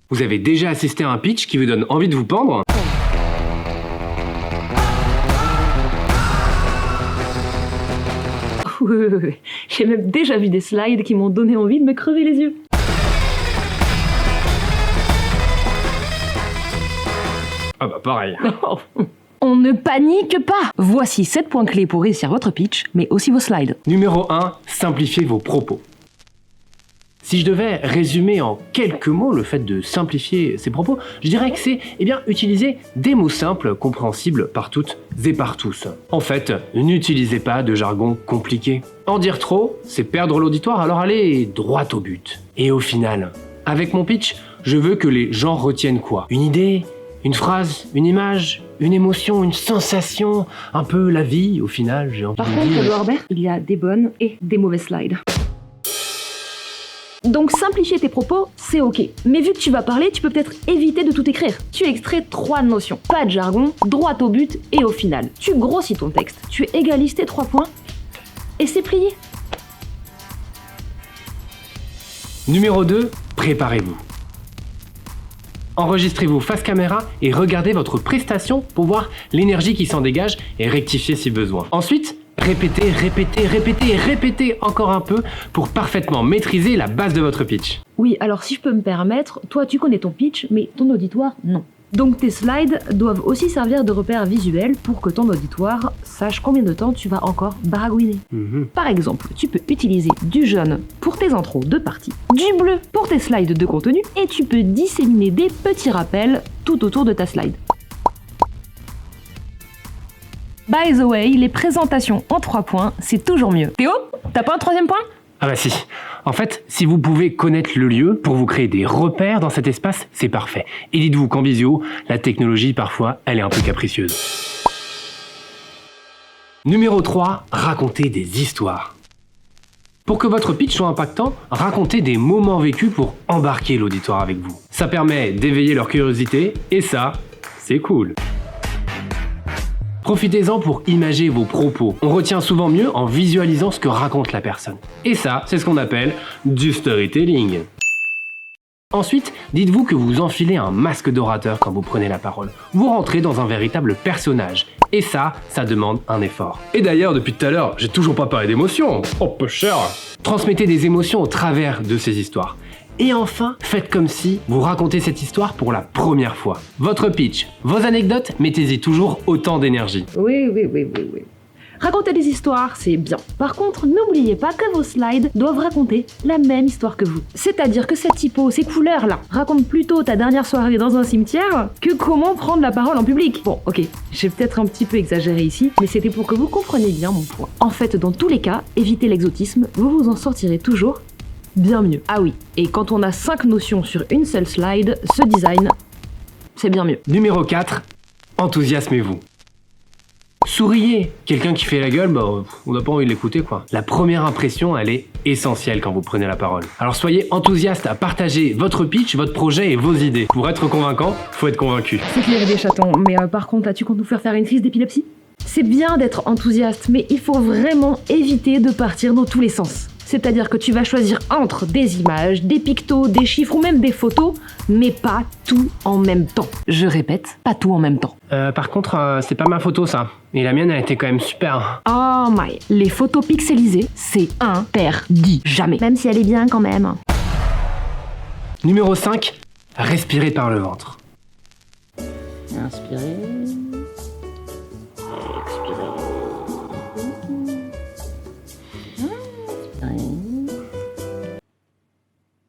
Vous avez déjà assisté à un pitch qui vous donne envie de vous pendre? Ouais. J'ai même déjà vu des slides qui m'ont donné envie de me crever les yeux. Ah bah pareil. On ne panique pas. Voici 7 points clés pour réussir votre pitch, mais aussi vos slides. Numéro 1, simplifiez vos propos. Si je devais résumer en quelques mots le fait de simplifier ses propos, je dirais que c'est utiliser des mots simples, compréhensibles par toutes et par tous. En fait, n'utilisez pas de jargon compliqué. En dire trop, c'est perdre l'auditoire, alors allez droit au but. Et au final, avec mon pitch, je veux que les gens retiennent quoi? Une idée? Une phrase? Une image? Une émotion? Une sensation? Un peu la vie, au final, j'ai envie Par de contre, dire. Norbert, il y a des bonnes et des mauvaises slides. Donc simplifier tes propos, c'est ok. Mais vu que tu vas parler, tu peux peut-être éviter de tout écrire. Tu extrais 3 notions. Pas de jargon, droit au but et au final. Tu grossis ton texte, tu égalises tes 3 points et c'est plié. Numéro 2, préparez-vous. Enregistrez-vous face caméra et regardez votre prestation pour voir l'énergie qui s'en dégage et rectifier si besoin. Ensuite, répétez, répétez, répétez et répétez encore un peu pour parfaitement maîtriser la base de votre pitch. Oui, alors si je peux me permettre, toi tu connais ton pitch, mais ton auditoire non. Donc tes slides doivent aussi servir de repère visuel pour que ton auditoire sache combien de temps tu vas encore baragouiner. Par exemple, tu peux utiliser du jaune pour tes intros de partie, du bleu pour tes slides de contenu, et tu peux disséminer des petits rappels tout autour de ta slide. By the way, les présentations en 3 points, c'est toujours mieux. Théo, t'as pas un 3e point? Ah bah si. En fait, si vous pouvez connaître le lieu pour vous créer des repères dans cet espace, c'est parfait. Et dites-vous qu'en visio, la technologie, parfois, elle est un peu capricieuse. Numéro 3, racontez des histoires. Pour que votre pitch soit impactant, racontez des moments vécus pour embarquer l'auditoire avec vous. Ça permet d'éveiller leur curiosité, et ça, c'est cool. Profitez-en pour imager vos propos. On retient souvent mieux en visualisant ce que raconte la personne. Et ça, c'est ce qu'on appelle du storytelling. Ensuite, dites-vous que vous enfilez un masque d'orateur quand vous prenez la parole. Vous rentrez dans un véritable personnage. Et ça demande un effort. Et d'ailleurs, depuis tout à l'heure, j'ai toujours pas parlé d'émotions. Oh, peu cher. Transmettez des émotions au travers de ces histoires. Et enfin, faites comme si vous racontez cette histoire pour la première fois. Votre pitch, vos anecdotes, mettez-y toujours autant d'énergie. Oui. Raconter des histoires, c'est bien. Par contre, n'oubliez pas que vos slides doivent raconter la même histoire que vous. C'est-à-dire que cette typo, ces couleurs-là, racontent plutôt ta dernière soirée dans un cimetière que comment prendre la parole en public. Bon, ok, j'ai peut-être un petit peu exagéré ici, mais c'était pour que vous compreniez bien mon point. En fait, dans tous les cas, évitez l'exotisme, vous vous en sortirez toujours bien mieux. Ah oui, et quand on a 5 notions sur une seule slide, ce design, c'est bien mieux. Numéro 4, enthousiasmez-vous. Souriez. Quelqu'un qui fait la gueule, on n'a pas envie de l'écouter quoi. La première impression, elle est essentielle quand vous prenez la parole. Alors soyez enthousiaste à partager votre pitch, votre projet et vos idées. Pour être convaincant, faut être convaincu. C'est clair des chatons, mais par contre, as-tu compte nous faire une crise d'épilepsie? C'est bien d'être enthousiaste, mais il faut vraiment éviter de partir dans tous les sens. C'est-à-dire que tu vas choisir entre des images, des pictos, des chiffres ou même des photos, mais pas tout en même temps. Je répète, pas tout en même temps. Par contre, c'est pas ma photo ça. Et la mienne, elle était quand même super. Oh my, les photos pixelisées, c'est interdit. Jamais. Même si elle est bien quand même. Numéro 5, respirez par le ventre. Inspirez. Expirez.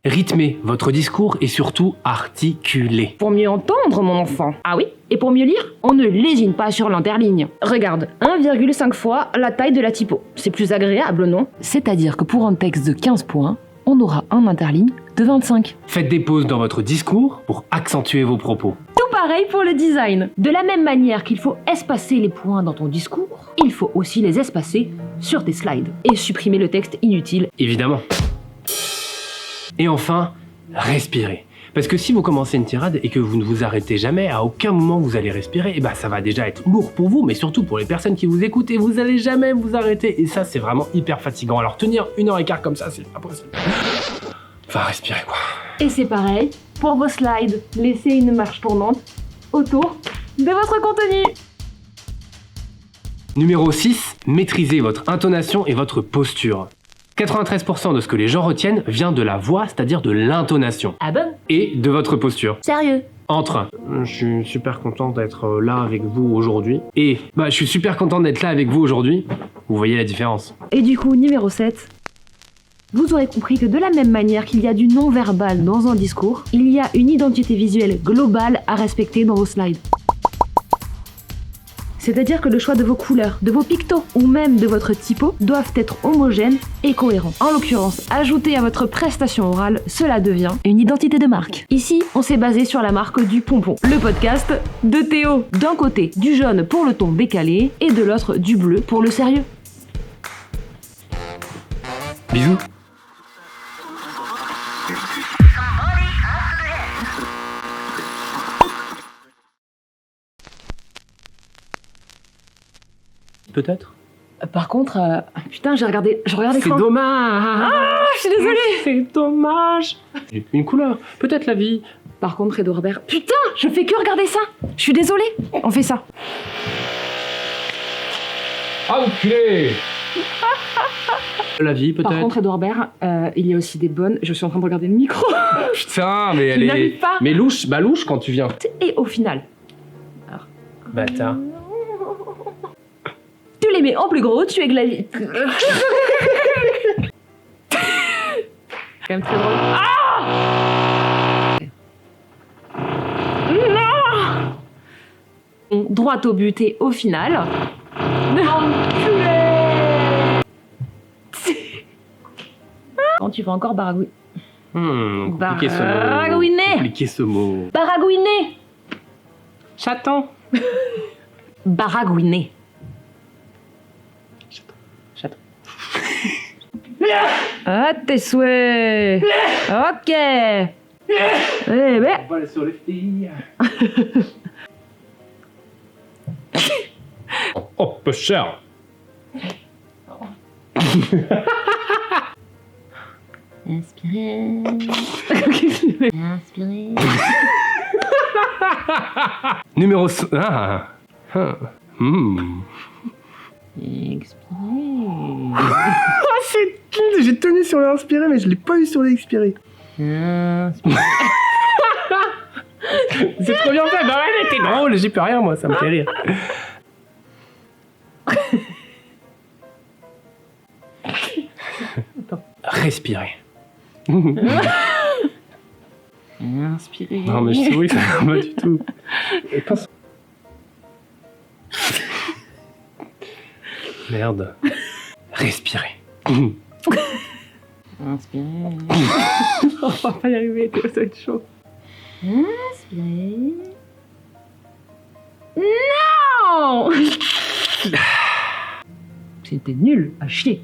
Rythmez votre discours et surtout articulez. Pour mieux entendre, mon enfant. Ah oui? Et pour mieux lire, on ne lésine pas sur l'interligne. Regarde, 1,5 fois la taille de la typo. C'est plus agréable, non? C'est-à-dire que pour un texte de 15 points, on aura un interligne de 25. Faites des pauses dans votre discours pour accentuer vos propos. Tout pareil pour le design. De la même manière qu'il faut espacer les points dans ton discours, il faut aussi les espacer sur tes slides. Et supprimer le texte inutile. Évidemment. Et enfin, respirez. Parce que si vous commencez une tirade et que vous ne vous arrêtez jamais, à aucun moment vous allez respirer, et ça va déjà être lourd pour vous, mais surtout pour les personnes qui vous écoutent, et vous allez jamais vous arrêter. Et ça, c'est vraiment hyper fatigant. Alors tenir 1h15 comme ça, c'est impossible. Enfin, respirez quoi. Et c'est pareil pour vos slides, laissez une marche tournante autour de votre contenu. Numéro 6, maîtrisez votre intonation et votre posture. 93% de ce que les gens retiennent vient de la voix, c'est-à-dire de l'intonation, Ah bon? et de votre posture. Sérieux? Entre je suis super content d'être là avec vous aujourd'hui et je suis super content d'être là avec vous aujourd'hui, vous voyez la différence. Et du coup, numéro 7, vous aurez compris que de la même manière qu'il y a du non-verbal dans un discours, il y a une identité visuelle globale à respecter dans vos slides. C'est-à-dire que le choix de vos couleurs, de vos pictos ou même de votre typo doivent être homogènes et cohérents. En l'occurrence, ajouté à votre prestation orale, cela devient une identité de marque. Ici, on s'est basé sur la marque du pompon, le podcast de Théo. D'un côté, du jaune pour le ton décalé et de l'autre, du bleu pour le sérieux. Bisous. Peut-être. Par contre, putain, je regardais C'est l'écran. dommage. Je suis désolée. C'est dommage. Une couleur, peut-être la vie. Par contre, Edouard Baird, putain, je fais que regarder ça. Je suis désolée. On fait ça. Ah, enculé. La vie, Par peut-être. contre, Edouard Baird, il y a aussi des bonnes. Je suis en train de regarder le micro. Putain, mais elle Il est. n'arrive pas. Mais louche, louche quand tu viens. Et au final, Bâtard. tu les mets en plus gros, tu églaves. Quand même très drôle. Ah non. Droit au but et au final. Enculé. Quand tu vas encore baragouiner. Compliqué ce mot. Baragouiner. Compliqué ce mot. Baragouiner. Chaton. Baragouiner. Chaton. Ah, tes souhaits. Ok. Eh ben. On va aller sur les filles. Oh, peu cher. Inspirez. Inspirez. Numéro... Ah. Expirez. Ah, c'est... J'ai tenu sur l'inspiré, mais je l'ai pas eu sur l'expiré. Inspirez. C'est trop bien fait. Bah ouais, mais t'es drôle, j'y peux rien, moi, ça me fait rire. Respirez. Inspirez. Non, mais je souris, ça va pas du tout. Et pense... Merde. Respirez. Inspirez. On va pas y arriver, ça va être chaud. Inspirez. Non. C'était nul à chier.